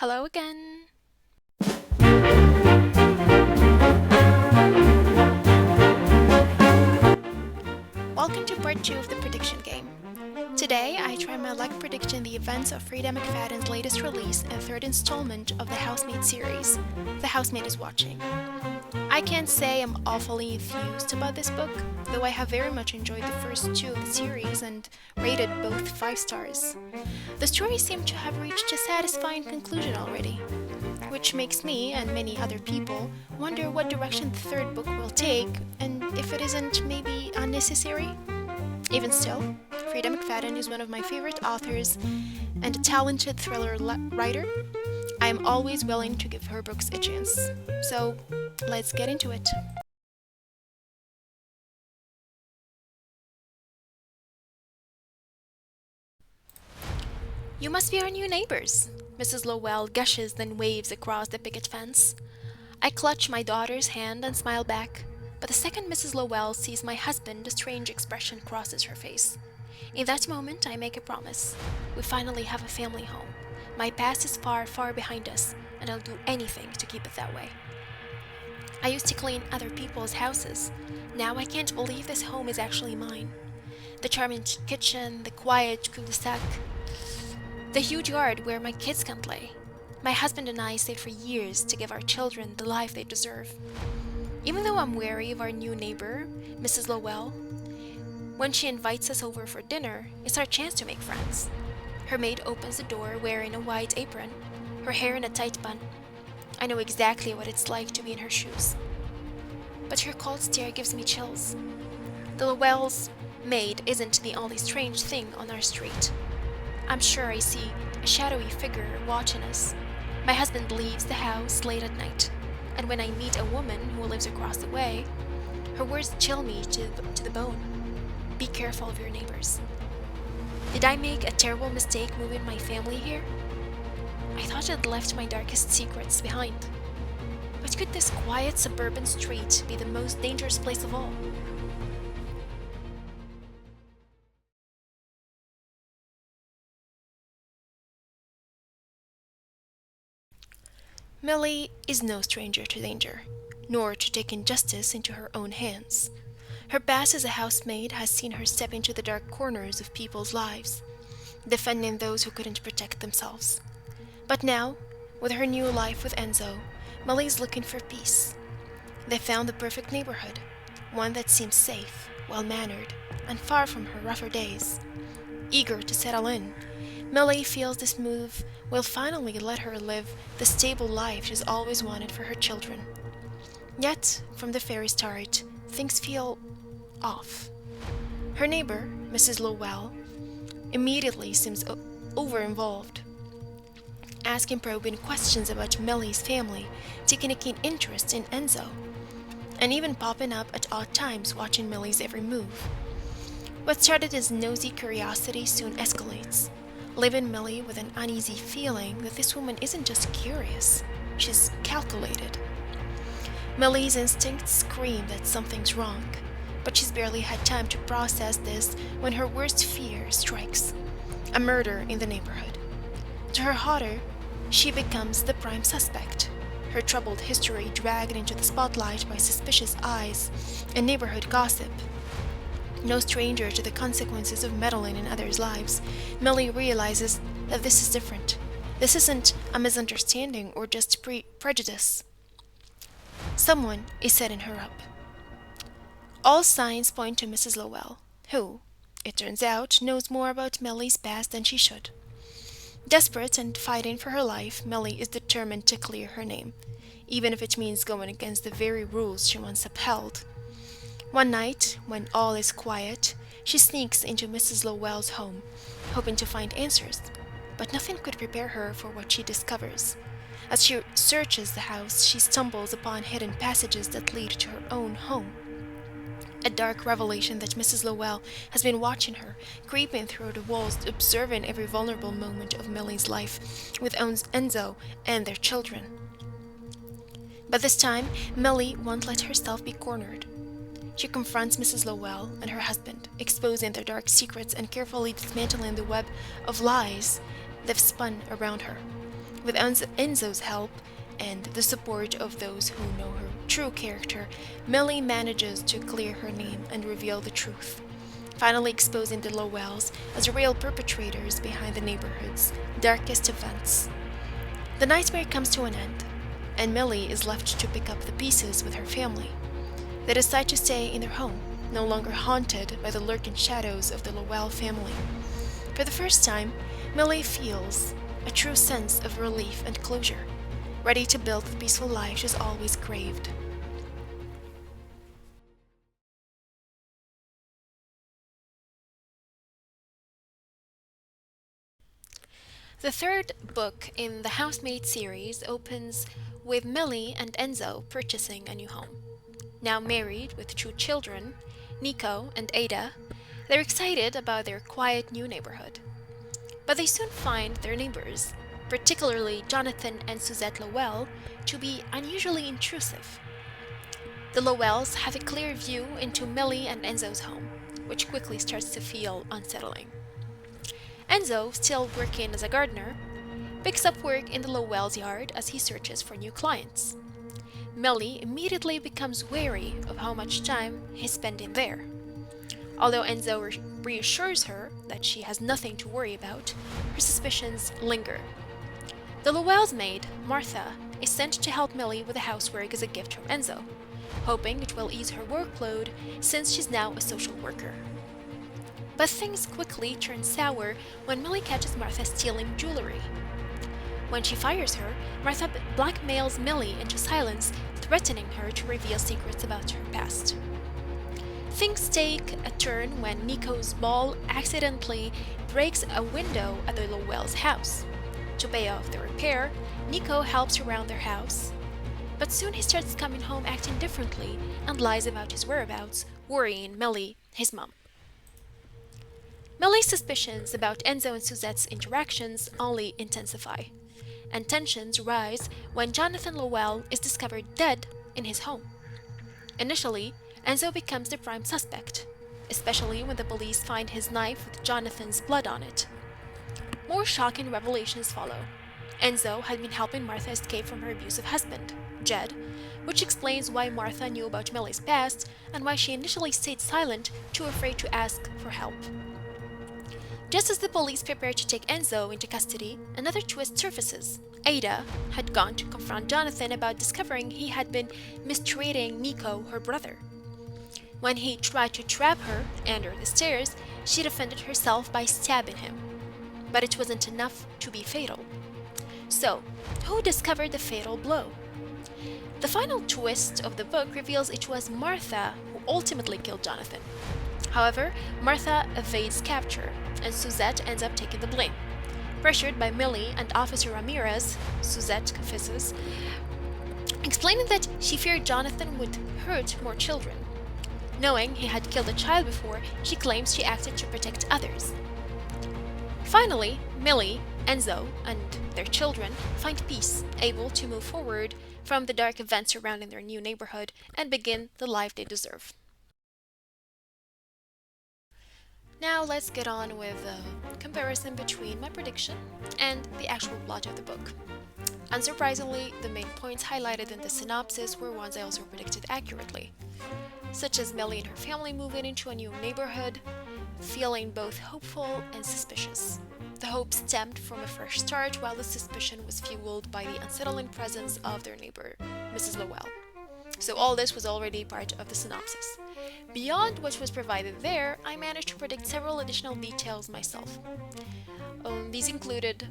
Hello again! Welcome to part 2 of the prediction game. Today, I try my luck predicting the events of Freida McFadden's latest release and third installment of the Housemaid series, The Housemaid is Watching. I can't say I'm awfully enthused about this book, though I have very much enjoyed the first two of the series and rated both 5 stars. The story seemed to have reached a satisfying conclusion already, which makes me and many other people wonder what direction the third book will take and if it isn't maybe unnecessary. Even still, Freida McFadden is one of my favorite authors and a talented thriller writer. I am always willing to give her books a chance. So, let's get into it. You must be our new neighbors, Mrs. Lowell gushes, then waves across the picket fence. I clutch my daughter's hand and smile back, but the second Mrs. Lowell sees my husband, a strange expression crosses her face. In that moment, I make a promise. We finally have a family home. My past is far, far behind us, and I'll do anything to keep it that way. I used to clean other people's houses. Now I can't believe this home is actually mine. The charming kitchen, the quiet cul-de-sac, the huge yard where my kids can play. My husband and I stayed for years to give our children the life they deserve. Even though I'm wary of our new neighbor, Mrs. Lowell, when she invites us over for dinner, it's our chance to make friends. Her maid opens the door wearing a white apron, her hair in a tight bun. I know exactly what it's like to be in her shoes. But her cold stare gives me chills. The Lowell's maid isn't the only strange thing on our street. I'm sure I see a shadowy figure watching us. My husband leaves the house late at night, and when I meet a woman who lives across the way, her words chill me to the bone. Be careful of your neighbors. Did I make a terrible mistake moving my family here? I thought I'd left my darkest secrets behind. But could this quiet suburban street be the most dangerous place of all? Millie is no stranger to danger, nor to taking justice into her own hands. Her past as a housemaid has seen her step into the dark corners of people's lives, defending those who couldn't protect themselves. But now, with her new life with Enzo, Millie's looking for peace. They found the perfect neighborhood, one that seems safe, well-mannered, and far from her rougher days. Eager to settle in, Millie feels this move will finally let her live the stable life she's always wanted for her children. Yet, from the very start, things feel off. Her neighbor, Mrs. Lowell, immediately seems over-involved, asking probing questions about Millie's family, taking a keen interest in Enzo, and even popping up at odd times watching Millie's every move. What started as nosy curiosity soon escalates, leaving Millie with an uneasy feeling that this woman isn't just curious, she's calculated. Millie's instincts scream that something's wrong, but she's barely had time to process this when her worst fear strikes: a murder in the neighborhood. To her horror, she becomes the prime suspect, her troubled history dragged into the spotlight by suspicious eyes and neighborhood gossip. No stranger to the consequences of meddling in others' lives, Millie realizes that this is different. This isn't a misunderstanding or just prejudice. Someone is setting her up. All signs point to Mrs. Lowell, who, it turns out, knows more about Millie's past than she should. Desperate and fighting for her life, Millie is determined to clear her name, even if it means going against the very rules she once upheld. One night, when all is quiet, she sneaks into Mrs. Lowell's home, hoping to find answers, but nothing could prepare her for what she discovers. As she searches the house, she stumbles upon hidden passages that lead to her own home. A dark revelation that Mrs. Lowell has been watching her, creeping through the walls, observing every vulnerable moment of Millie's life with Enzo and their children. But this time, Millie won't let herself be cornered. She confronts Mrs. Lowell and her husband, exposing their dark secrets and carefully dismantling the web of lies they've spun around her. With Enzo's help and the support of those who know her true character, Millie manages to clear her name and reveal the truth, finally exposing the Lowells as the real perpetrators behind the neighborhood's darkest events. The nightmare comes to an end, and Millie is left to pick up the pieces with her family. They decide to stay in their home, no longer haunted by the lurking shadows of the Lowell family. For the first time, Millie feels a true sense of relief and closure, ready to build the peaceful life she's always craved. The third book in the Housemaid series opens with Millie and Enzo purchasing a new home. Now married with two children, Nico and Ada, they're excited about their quiet new neighborhood. But they soon find their neighbors, particularly Jonathan and Suzette Lowell, to be unusually intrusive. The Lowells have a clear view into Millie and Enzo's home, which quickly starts to feel unsettling. Enzo, still working as a gardener, picks up work in the Lowell's yard as he searches for new clients. Millie immediately becomes wary of how much time he's spending there. Although Enzo reassures her that she has nothing to worry about, her suspicions linger. The Lowell's maid, Martha, is sent to help Millie with the housework as a gift from Enzo, hoping it will ease her workload since she's now a social worker. But things quickly turn sour when Millie catches Martha stealing jewelry. When she fires her, Martha blackmails Millie into silence, threatening her to reveal secrets about her past. Things take a turn when Nico's ball accidentally breaks a window at the Lowell's house. To pay off the repair, Nico helps around their house, but soon he starts coming home acting differently and lies about his whereabouts, worrying Millie, his mom. Millie's suspicions about Enzo and Suzette's interactions only intensify, and tensions rise when Jonathan Lowell is discovered dead in his home. Initially, Enzo becomes the prime suspect, especially when the police find his knife with Jonathan's blood on it. More shocking revelations follow. Enzo had been helping Martha escape from her abusive husband, Jed, which explains why Martha knew about Millie's past and why she initially stayed silent, too afraid to ask for help. Just as the police prepare to take Enzo into custody, another twist surfaces. Ada had gone to confront Jonathan about discovering he had been mistreating Nico, her brother. When he tried to trap her under the stairs, she defended herself by stabbing him. But it wasn't enough to be fatal. So, who discovered the fatal blow? The final twist of the book reveals it was Martha who ultimately killed Jonathan. However, Martha evades capture, and Suzette ends up taking the blame. Pressured by Millie and Officer Ramirez, Suzette confesses, explaining that she feared Jonathan would hurt more children. Knowing he had killed a child before, she claims she acted to protect others. Finally, Millie, Enzo, and their children find peace, able to move forward from the dark events surrounding their new neighborhood and begin the life they deserve. Now let's get on with a comparison between my prediction and the actual plot of the book. Unsurprisingly, the main points highlighted in the synopsis were ones I also predicted accurately, such as Millie and her family moving into a new neighborhood, feeling both hopeful and suspicious. The hope stemmed from a fresh start, while the suspicion was fueled by the unsettling presence of their neighbor, Mrs. Lowell. So all this was already part of the synopsis. Beyond what was provided there, I managed to predict several additional details myself. These included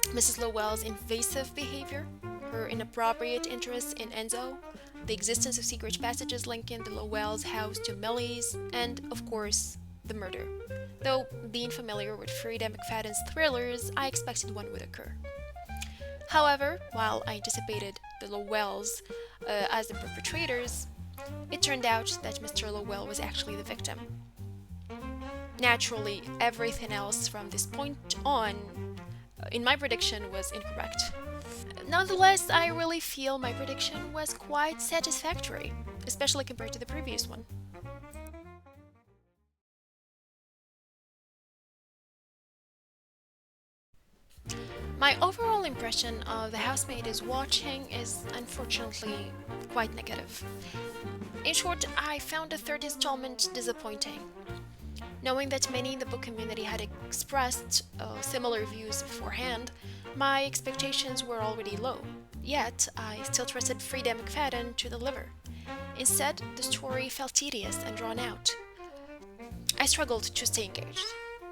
Mrs. Lowell's invasive behavior, her inappropriate interest in Enzo, the existence of secret passages linking the Lowell's house to Millie's, and, of course, the murder. Though, being familiar with Freida McFadden's thrillers, I expected one would occur. However, while I anticipated the Lowells as the perpetrators, it turned out that Mr. Lowell was actually the victim. Naturally, everything else from this point on in my prediction was incorrect. Nonetheless, I really feel my prediction was quite satisfactory, especially compared to the previous one. My overall impression of The Housemaid is watching is unfortunately quite negative. In short, I found the third installment disappointing. Knowing that many in the book community had expressed similar views beforehand, my expectations were already low. Yet, I still trusted Freida McFadden to deliver. Instead, the story felt tedious and drawn out. I struggled to stay engaged.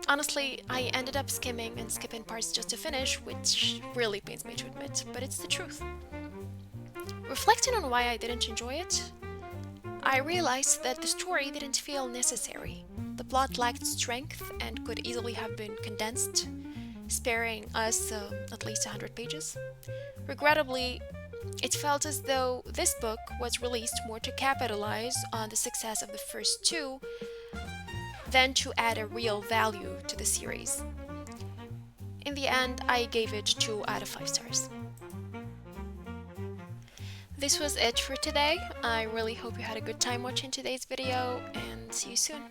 Honestly, I ended up skimming and skipping parts just to finish, which really pains me to admit, but it's the truth. Reflecting on why I didn't enjoy it, I realized that the story didn't feel necessary. The plot lacked strength and could easily have been condensed, sparing us at least 100 pages. Regrettably, it felt as though this book was released more to capitalize on the success of the first two than to add a real value to the series. In the end, I gave it 2 out of 5 stars. This was it for today. I really hope you had a good time watching today's video, and see you soon.